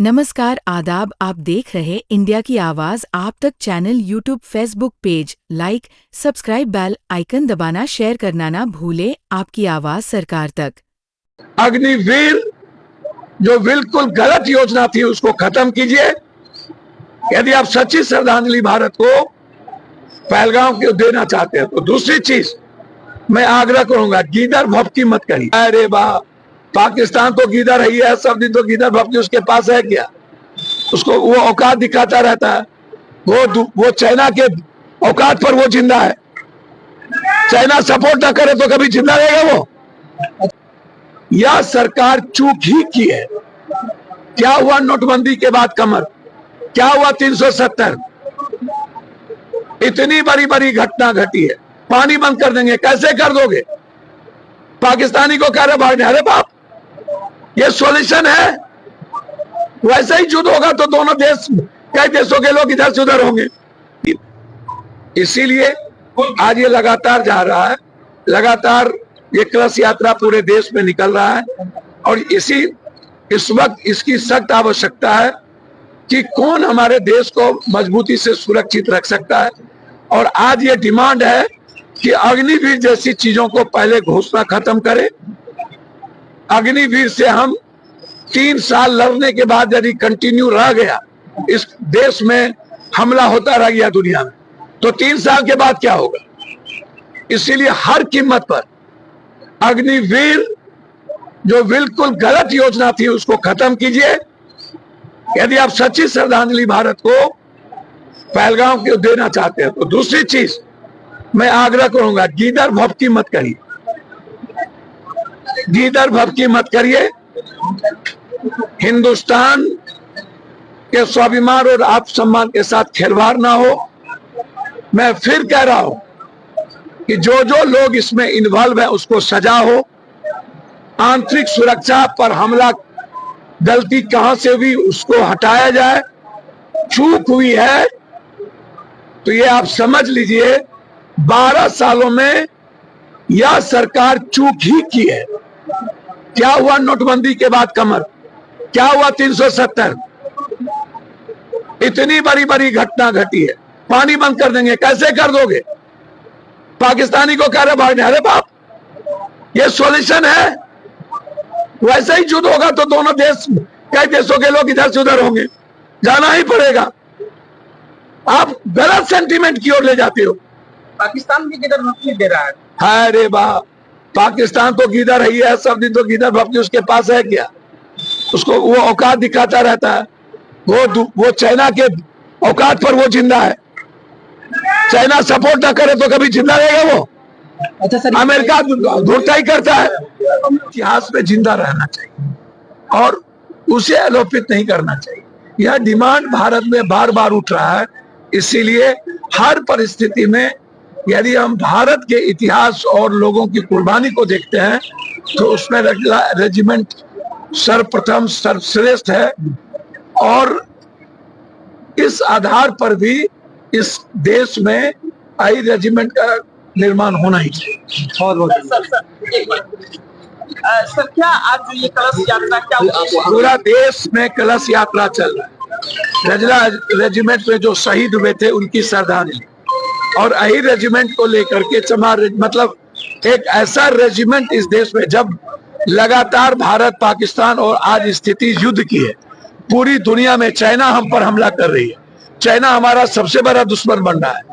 नमस्कार आदाब, आप देख रहे इंडिया की आवाज आप तक channel YouTube Facebook page like subscribe bell icon दबाना शेयर करना ना भूले। आपकी आवाज सरकार तक। अग्निवीर जो बिल्कुल गलत योजना थी उसको खत्म कीजिए। यदि आप सच्ची श्रद्धांजलि भारत को पहलगाम को देना चाहते हैं तो दूसरी चीज मैं आग्रह करूंगा, गीदड़ भपकी मत करिए। अरे वाह, पाकिस्तान तो गीदड़ ही है, सब दिन तो गीदड़ भपकी उसके पास है क्या? उसको वो औकात दिखाता रहता है। वो चाइना के औकात पर वो जिंदा है। चाइना सपोर्ट ना करे तो कभी जिंदा रहेगा वो? यह सरकार चूक ही की है। क्या हुआ नोटबंदी के बाद कमर? क्या हुआ 370? इतनी बड़ी बड़ी घटना घटी है। पानी बंद कर देंगे, कैसे कर दोगे? पाकिस्तानी को कह रहे भागने, अरे बाप, ये सॉल्यूशन है? वैसे ही युद्ध होगा तो दोनों देश, कई देशों के लोग इधर से उधर होंगे। इसीलिए आज ये लगातार जा रहा है, लगातार ये कलश यात्रा पूरे देश में निकल रहा है। और इस वक्त इसकी सख्त आवश्यकता है कि कौन हमारे देश को मजबूती से सुरक्षित रख सकता है। और आज ये डिमांड है कि अग्निवीर जैसी चीजों को पहले घोषणा खत्म करें। अग्निवीर से हम 3 साल लड़ने के बाद यदि कंटिन्यू रह गया, इस देश में हमला होता रह गया दुनिया में, तो 3 साल के बाद क्या होगा? इसीलिए हर कीमत पर अग्निवीर जो बिल्कुल गलत योजना थी उसको खत्म कीजिए। यदि आप सच्ची श्रद्धांजलि भारत को पहलगाम को देना चाहते हैं तो दूसरी चीज मैं आग्रह करूंगा, गीदड़ भपकी मत करिए। गीदड़ भपकी मत करिए। हिंदुस्तान के स्वाभिमान और आत्मसम्मान के साथ खिलवाड़ ना हो। मैं फिर कह रहा हूं कि जो लोग इसमें इन्वॉल्व है उसको सजा हो। आंतरिक सुरक्षा पर हमला, गलती कहां से हुई उसको हटाया जाए। चूक हुई है तो ये आप समझ लीजिए 12 सालों में यह सरकार चूक ही की है। क्या हुआ नोटबंदी के बाद कमर? क्या हुआ 370? इतनी बड़ी बड़ी घटना घटी है। पानी बंद कर देंगे, कैसे कर दोगे? पाकिस्तानी को कह रहे भागने, अरे बाप, ये सॉल्यूशन है? वैसे ही युद्ध होगा तो दोनों देश, कई देशों के लोग इधर से उधर होंगे, जाना ही पड़ेगा। आप गलत सेंटीमेंट की ओर ले जाते हो। पाकिस्तान भी गीदड़ भपकी दे रहा है। अरे वाह, पाकिस्तान तो गीदड़ ही है, सब दिन तो गीदड़ भपकी उसके पास है क्या? उसको वो औकात दिखाता रहता है। वो चाइना के औकात पर वो जिंदा है। चाइना सपोर्ट ना करे तो कभी जिंदा रहेगा वो? अच्छा सर, अमेरिका धोखा ही करता है। इतिहास में जिंदा रहना चाहिए और उसे आलोपित नहीं करना चाहिए। यह डिमांड भारत में बार बार उठ रहा है। इसीलिए हर परिस्थिति में यदि हम भारत के इतिहास और लोगों की कुर्बानी को देखते हैं तो उसमें रेजिमेंट सर्वप्रथम सर्वश्रेष्ठ है। और इस आधार पर भी इस देश में आई रेजिमेंट का निर्माण होना ही चाहिए। सर क्या आज जो ये कलश यात्रा क्या पूरा देश में कलश यात्रा चल रहा है। रजला रेजिमेंट में जो शहीद हुए थे उनकी श्रद्धांजलि, और अही रेजिमेंट को लेकर के मतलब एक ऐसा रेजिमेंट इस देश में, जब लगातार भारत, पाकिस्तान और आज स्थिति युद्ध की है, पूरी दुनिया में चाइना हम पर हमला कर रही है। चाइना हमारा सबसे बड़ा दुश्मन बन रहा है।